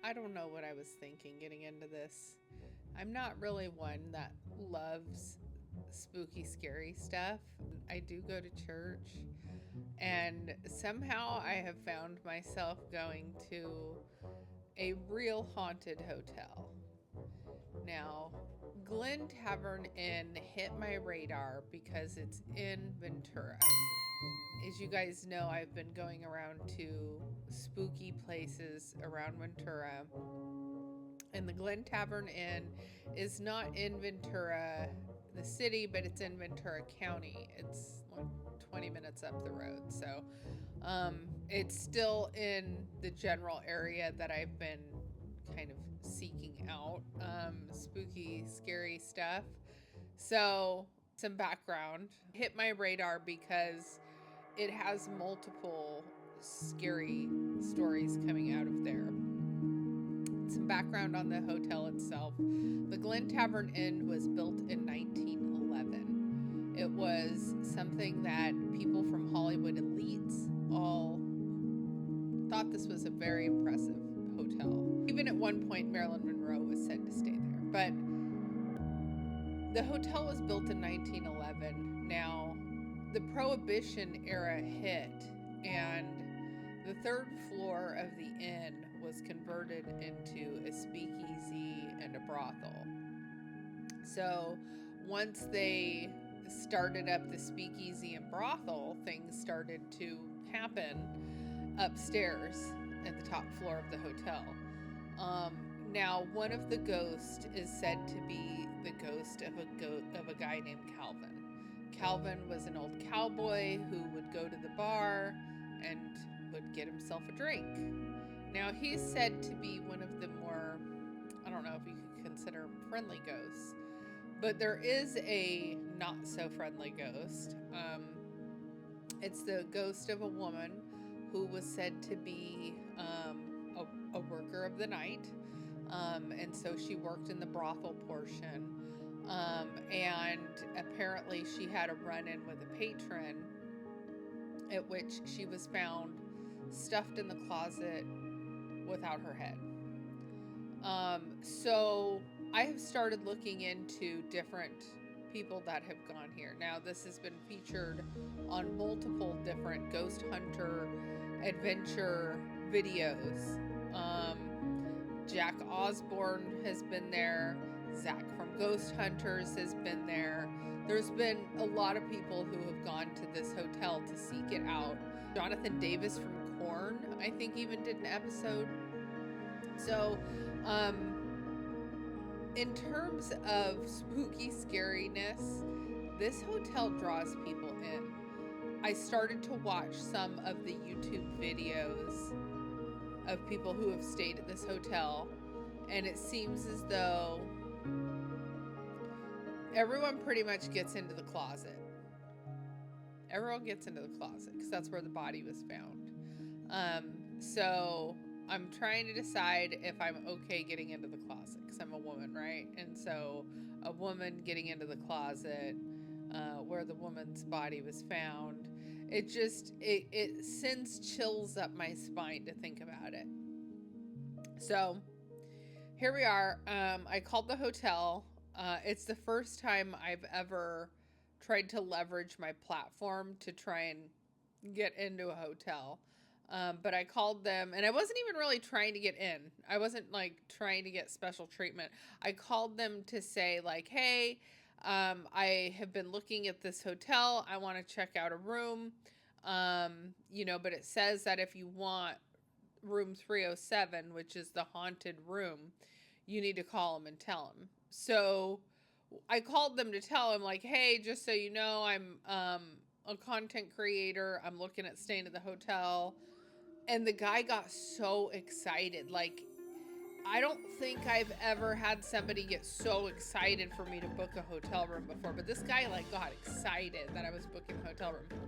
I don't know what I was thinking getting into this. I'm not really one that loves spooky, scary stuff. I do go to church, and somehow I have found myself going to a real haunted hotel. Now, Glen Tavern Inn hit my radar because it's in Ventura. As you guys know, I've been going around to spooky places around Ventura, and the Glen Tavern Inn is not in Ventura, the city, but it's in Ventura County. It's like 20 minutes up the road. So it's still in the general area that I've been kind of seeking out spooky, scary stuff. So, some background hit my radar because it has multiple scary stories coming out of there. Some background on the hotel itself. The Glen Tavern Inn was built in 1911. It was something that people from Hollywood elites all thought this was a very impressive hotel. Even at one point, Marilyn Monroe was said to stay there. But the hotel was built in 1911. Now, the Prohibition era hit, and the third floor of the inn was converted into a speakeasy and a brothel. So once they started up the speakeasy and brothel, things started to happen upstairs at the top floor of the hotel. Now, one of the ghosts is said to be the ghost of a guy named Calvin. Calvin was an old cowboy who would go to the bar and would get himself a drink. Now, he's said to be one of the more, I don't know if you could consider him friendly ghosts, but there is a not so friendly ghost. It's the ghost of a woman who was said to be a worker of the night. And so she worked in the brothel portion. And apparently she had a run-in with a patron, at which she was found stuffed in the closet without her head. So I have started looking into different people that have gone here. Now, this has been featured on multiple different ghost hunter adventure videos. Jack Osborne has been there. Zach from Ghost Hunters has been there. There's been a lot of people who have gone to this hotel to seek it out. Jonathan Davis from Korn, I think, even did an episode. So, in terms of spooky scariness, this hotel draws people in. I started to watch some of the YouTube videos of people who have stayed at this hotel, and it seems as though everyone pretty much gets into the closet. Everyone gets into the closet because that's where the body was found. So I'm trying to decide if I'm okay getting into the closet because I'm a woman, right? And so a woman getting into the closet where the woman's body was found, it sends chills up my spine to think about it. So here we are. I called the hotel. It's the first time I've ever tried to leverage my platform to try and get into a hotel. But I called them, and I wasn't even really trying to get in. I wasn't like trying to get special treatment. I called them to say like, hey, I have been looking at this hotel. I want to check out a room. But it says that if you want room 307, which is the haunted room, you need to call them and tell them. So I called them to tell them like, hey, just so you know, I'm a content creator. I'm looking at staying at the hotel. And the guy got so excited. Like, I don't think I've ever had somebody get so excited for me to book a hotel room before. But this guy like got excited that I was booking a hotel room.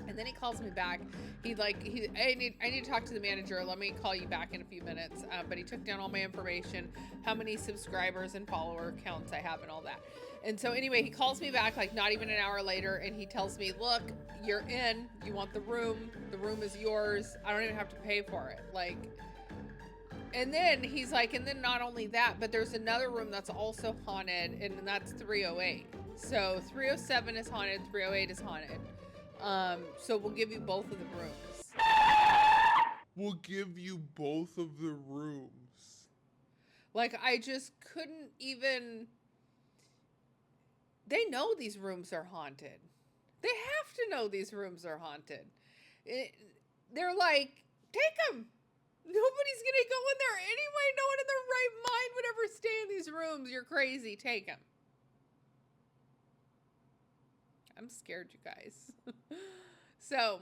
And then he calls me back. I need to talk to the manager. Let me call you back in a few minutes. But he took down all my information, how many subscribers and follower counts I have and all that. And so anyway, he calls me back like not even an hour later, and he tells me, look, you're in. You want the room. The room is yours. I don't even have to pay for it. Like, And then he's like, and then not only that, but there's another room that's also haunted, and that's 308. So 307 is haunted, 308 is haunted. So we'll give you both of the rooms. We'll give you both of the rooms. Like, I just couldn't even... They know these rooms are haunted. They have to know these rooms are haunted. They're like, take them. Nobody's going to go in there anyway. No one in their right mind would ever stay in these rooms. You're crazy. Take them. I'm scared, you guys. So,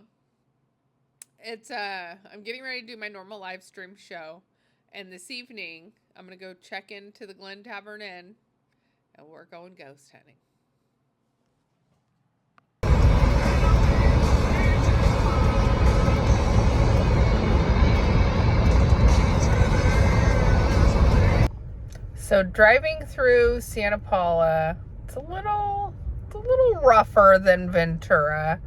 it's, I'm getting ready to do my normal live stream show. And this evening, I'm going to go check into the Glen Tavern Inn. And we're going ghost hunting. So driving through Santa Paula, it's a little rougher than Ventura.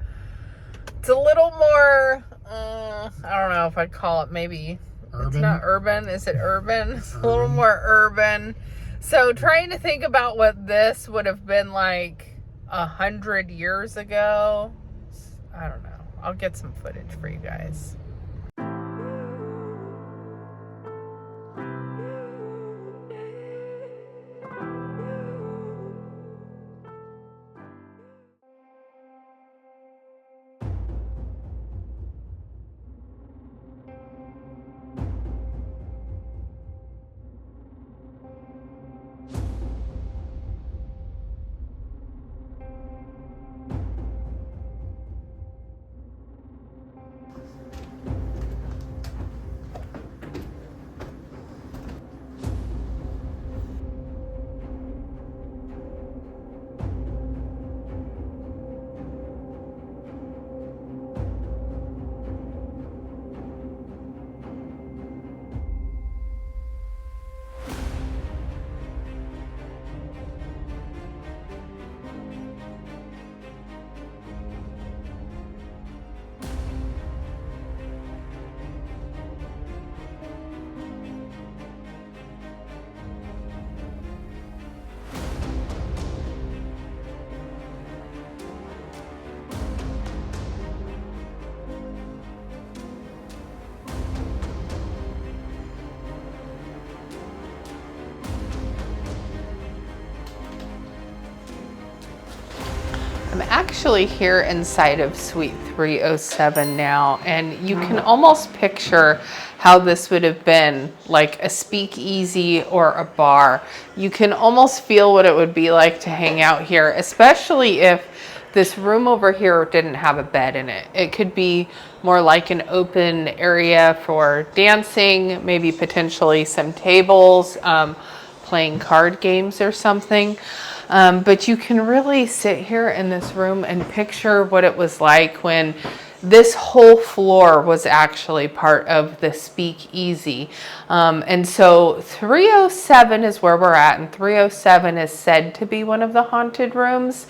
It's a little more, I don't know if I'd call it maybe, urban. It's not urban. Is it urban? It's urban. A little more urban. So trying to think about what this would have been like 100 years ago. I don't know. I'll get some footage for you guys. I'm actually here inside of Suite 307 now, and you can almost picture how this would have been like a speakeasy or a bar. You can almost feel what it would be like to hang out here, especially if this room over here didn't have a bed in it. It could be more like an open area for dancing, maybe potentially some tables, playing card games or something. But you can really sit here in this room and picture what it was like when this whole floor was actually part of the speakeasy. And so 307 is where we're at, and 307 is said to be one of the haunted rooms.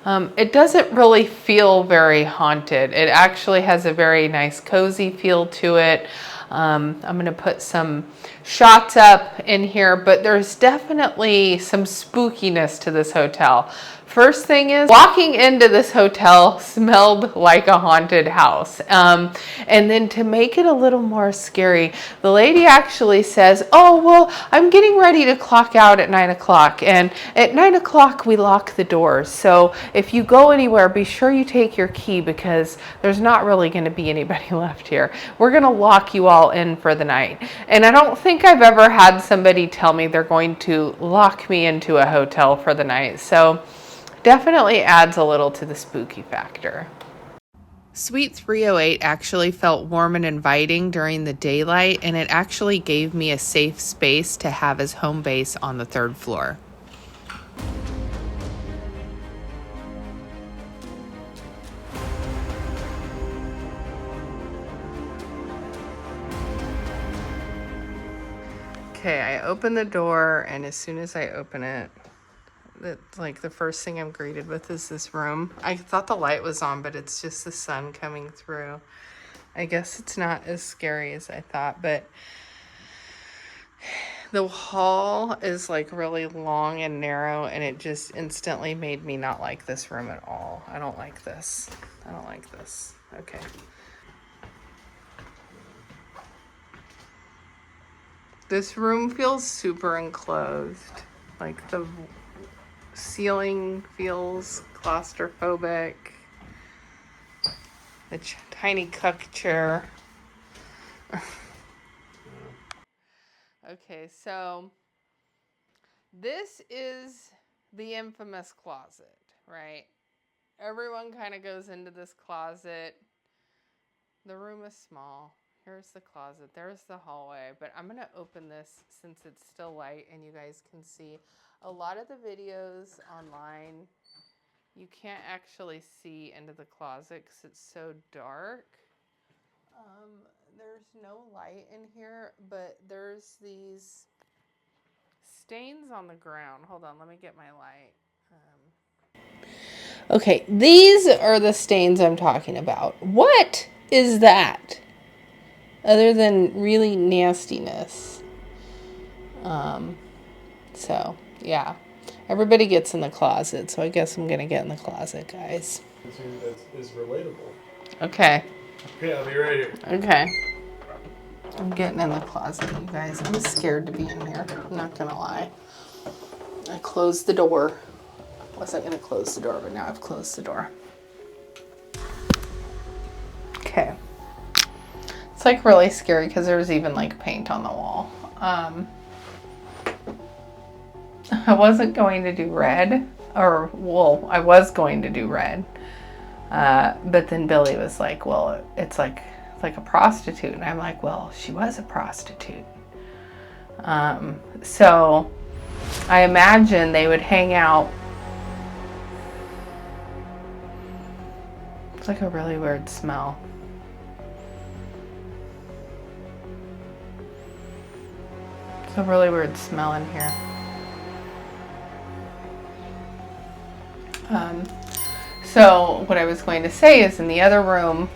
It doesn't really feel very haunted. It actually has a very nice cozy feel to it. I'm going to put some shots up in here, but there's definitely some spookiness to this hotel. First thing is, walking into this hotel smelled like a haunted house. And then to make it a little more scary, the lady actually says, oh, well, I'm getting ready to clock out at 9 o'clock. And at 9 o'clock, we lock the doors. So if you go anywhere, be sure you take your key because there's not really going to be anybody left here. We're going to lock you all in for the night. And I don't think I've ever had somebody tell me they're going to lock me into a hotel for the night. So definitely adds a little to the spooky factor. Suite 308 actually felt warm and inviting during the daylight, and it actually gave me a safe space to have as home base on the 3rd floor. Okay, I open the door, and as soon as I open it, like the first thing I'm greeted with is this room. I thought the light was on, but it's just the sun coming through. I guess it's not as scary as I thought, but The hall is like really long and narrow, and it just instantly made me not like this room at all. I don't like this. I don't like this. Okay. This room feels super enclosed. Like the ceiling feels claustrophobic. The tiny cuck chair. Okay, so this is the infamous closet, right? Everyone kind of goes into this closet. The room is small. Here's the closet. There's the hallway. But I'm going to open this since it's still light and you guys can see. A lot of the videos online, you can't actually see into the closet because it's so dark. There's no light in here, but there's these stains on the ground. Hold on, let me get my light. Okay, these are the stains I'm talking about. What is that? Other than really nastiness. So, yeah. Everybody gets in the closet, so I guess I'm going to get in the closet, guys. That is relatable. Okay. Okay, I'll be right here. Okay. I'm getting in the closet, you guys. I'm scared to be in here. I'm not going to lie. I closed the door. Wasn't going to close the door, but now I've closed the door. Okay. It's like really scary because there was even like paint on the wall. I wasn't going to do red, or well, I was going to do red. But then Billy was like, well, it's like a prostitute. And I'm like, well, she was a prostitute. So I imagine they would hang out. It's like a really weird smell. It's a really weird smell in here. So what I was going to say is in the other room,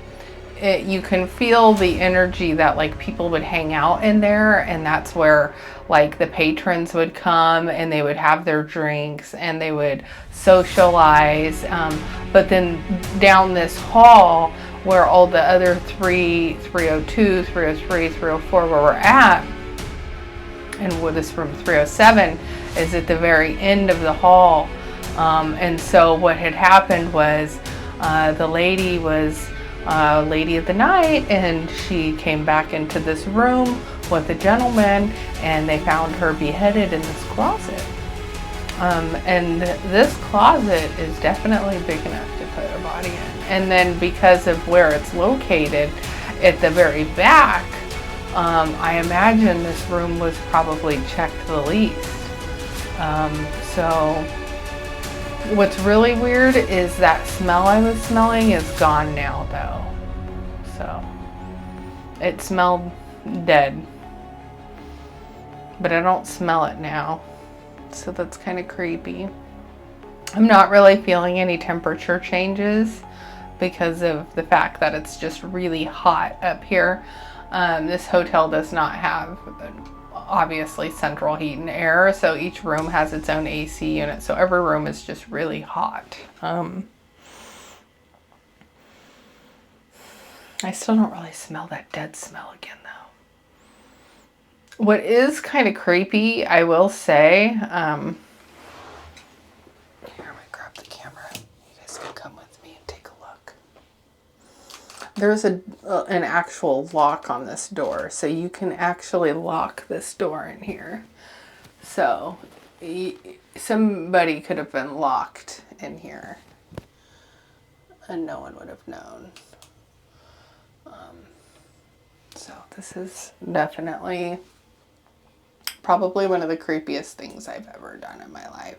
you can feel the energy that like people would hang out in there, and that's where like the patrons would come and they would have their drinks and they would socialize. But then down this hall where all the other 302, 303, 304 where we're at, and with this room 307 is at the very end of the hall. And so what had happened was the lady was lady of the night, and she came back into this room with a gentleman, and they found her beheaded in this closet. And this closet is definitely big enough to put a body in. And then because of where it's located at the very back, I imagine this room was probably checked the least. So what's really weird is that smell I was smelling is gone now though. So it smelled dead, but I don't smell it now. So that's kind of creepy. I'm not really feeling any temperature changes because of the fact that it's just really hot up here. This hotel does not have obviously central heat and air, so each room has its own AC unit, so every room is just really hot. I still don't really smell that dead smell again though. What is kind of creepy, I will say, here, I'm gonna grab the camera. You guys can come with me and take a look. There's an actual lock on this door, so you can actually lock this door in here. So somebody could have been locked in here and no one would have known. So this is definitely probably one of the creepiest things I've ever done in my life.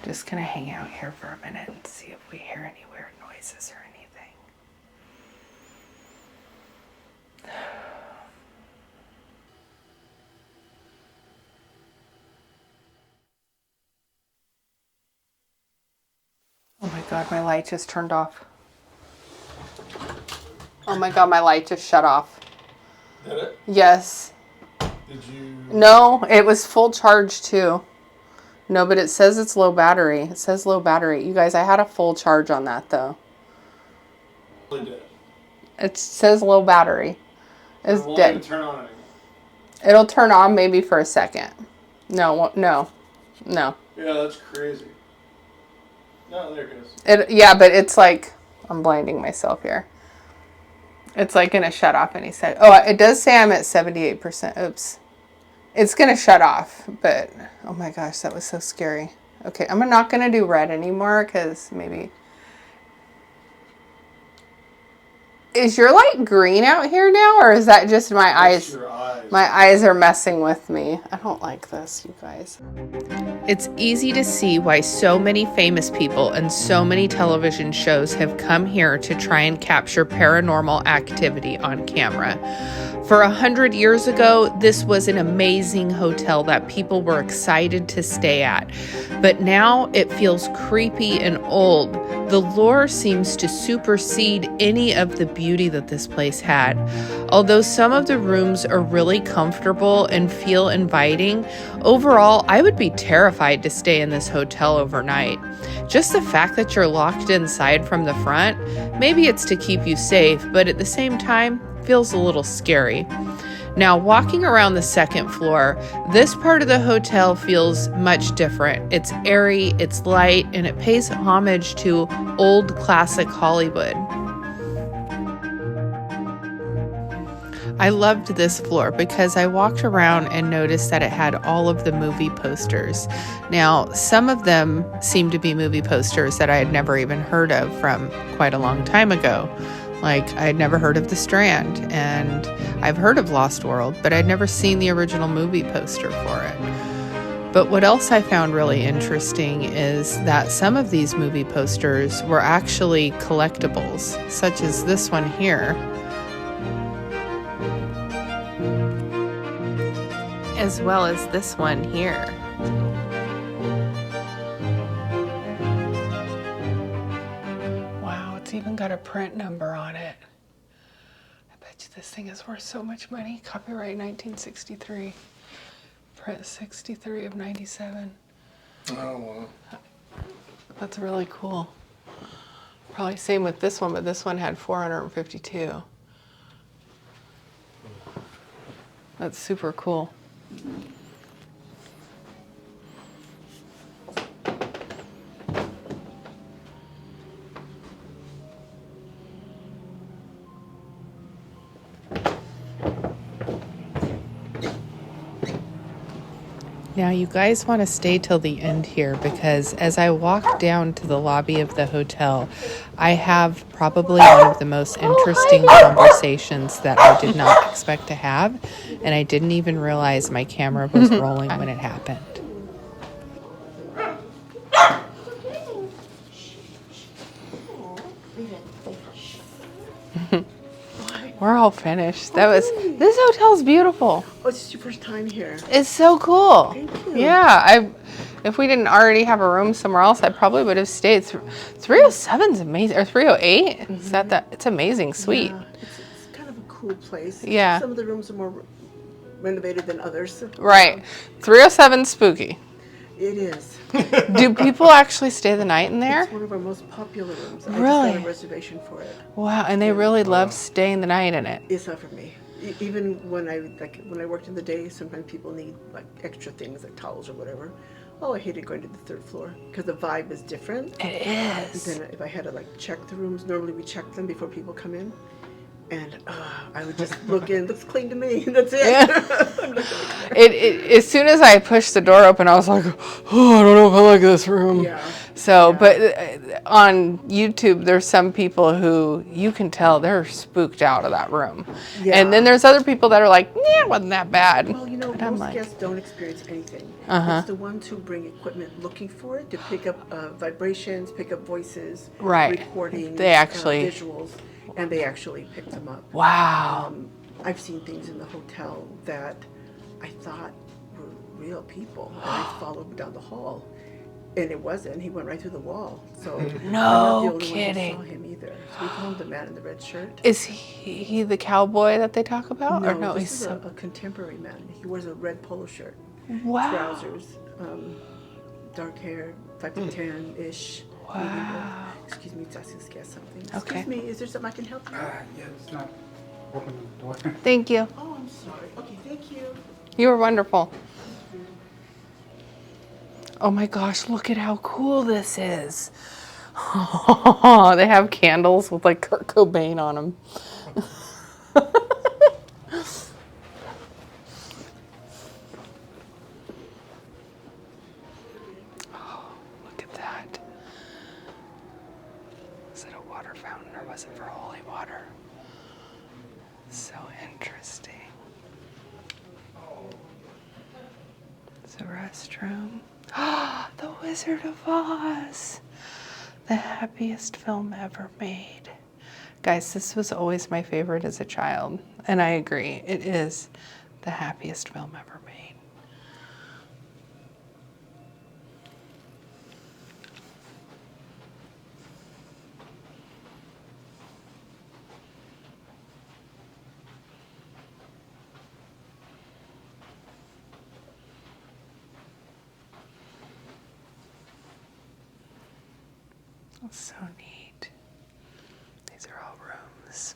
Just gonna hang out here for a minute and see if we hear any weird noises or anything. Oh my God, my light just turned off. Oh my God, my light just shut off. Did it? Yes. Did you? No, it was full charge too. No, but it says it's low battery. It says low battery. You guys, I had a full charge on that though. Really did. It says low battery. It's It won't dead. even turn on anymore. It'll turn on maybe for a second. No. Yeah, that's crazy. No, there it goes. Yeah, but it's like, I'm blinding myself here. It's like going to shut off any second. Oh, it does say I'm at 78%. Oops. It's going to shut off, but oh my gosh, that was so scary. Okay, I'm not going to do red anymore because maybe... Is your light green out here now, or is that just my eyes? Your eyes. My eyes are messing with me. I don't like this, you guys. It's easy to see why so many famous people and so many television shows have come here to try and capture paranormal activity on camera. For 100 years ago, this was an amazing hotel that people were excited to stay at. But now it feels creepy and old. The lore seems to supersede any of the beauty that this place had. Although some of the rooms are really comfortable and feel inviting, overall, I would be terrified to stay in this hotel overnight. Just the fact that you're locked inside from the front, maybe it's to keep you safe, but at the same time, feels a little scary. Now, walking around the second floor, this part of the hotel feels much different. It's airy, it's light, and it pays homage to old classic Hollywood. I loved this floor because I walked around and noticed that it had all of the movie posters. Now, some of them seemed to be movie posters that I had never even heard of from quite a long time ago. Like, I had never heard of The Strand, and I've heard of Lost World, but I'd never seen the original movie poster for it. But what else I found really interesting is that some of these movie posters were actually collectibles, such as this one here, as well as this one here. Even got a print number on it. I bet you this thing is worth so much money. Copyright 1963. Print 63 of 97. Oh, wow. That's really cool. Probably same with this one, but this one had 452. That's super cool. Now you guys want to stay till the end here because as I walk down to the lobby of the hotel, I have probably one of the most interesting conversations that I did not expect to have, and I didn't even realize my camera was rolling when it happened. We're all finished. This hotel's beautiful. Oh, it's your first time here. It's so cool. Thank you. Yeah, if we didn't already have a room somewhere else, I probably would have stayed. 307's amazing, or 308. Mm-hmm. Is that? It's amazing, sweet. Yeah, it's kind of a cool place. Yeah. Some of the rooms are more renovated than others. Right. 307's spooky. It is. Do people actually stay the night in there? It's one of our most popular rooms. Really? I just got a reservation for it. Wow, and they really love staying the night in it. It's not for me. Even when I worked in the day, sometimes people need like extra things like towels or whatever. Oh, I hated going to the third floor because the vibe is different. It is. Then if I had to like check the rooms, normally we check them before people come in. And I would just look in. Looks clean to me. That's it. Yeah. As soon as I pushed the door open, I was like, oh, I don't know if I like this room. Yeah. So, but on YouTube, there's some people who you can tell they're spooked out of that room. Yeah. And then there's other people that are like, yeah, it wasn't that bad. Well, most guests don't experience anything. It's the ones who bring equipment looking for it to pick up vibrations, pick up voices, recordings, they actually visuals. And they actually picked them up. Wow. I've seen things in the hotel that I thought were real people. And I followed them down the hall. And it wasn't. He went right through the wall. So I'm No not the only kidding. one who saw him either. So we found the man in the red shirt. Is he the cowboy that they talk about? No, Or no, this he's is a contemporary man. He wears a red polo shirt, wow. trousers, dark hair, 5'10" ish. Wow. Excuse me, Tessa's got something. Okay. Excuse me, is there something I can help you? Yeah, it's not opening the door. Thank you. Oh, I'm sorry. Okay, thank you. You were wonderful. Oh my gosh, look at how cool this is. They have candles with like Kurt Cobain on them. Oh, look at that. Was it a water fountain or was it for holy water? So interesting. It's a restroom. The Wizard of Oz. The happiest film ever made. Guys, this was always my favorite as a child. And I agree. It is the happiest film ever made. So neat. These are all rooms.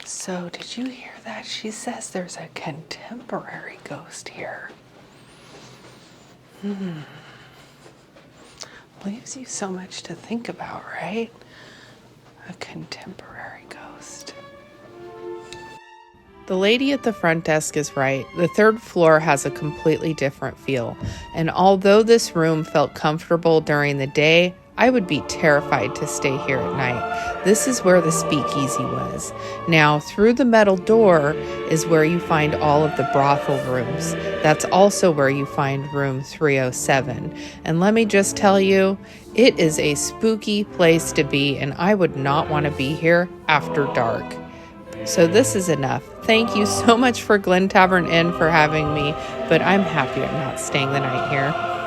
So, did you hear that? She says there's a contemporary ghost here. Leaves you so much to think about, right? A contemporary ghost. The lady at the front desk is right. The third floor has a completely different feel. And although this room felt comfortable during the day, I would be terrified to stay here at night. This is where the speakeasy was. Now, through the metal door is where you find all of the brothel rooms. That's also where you find room 307. And let me just tell you, it is a spooky place to be, and I would not want to be here after dark. So this is enough. Thank you so much for Glen Tavern Inn for having me, but I'm happy I'm not staying the night here.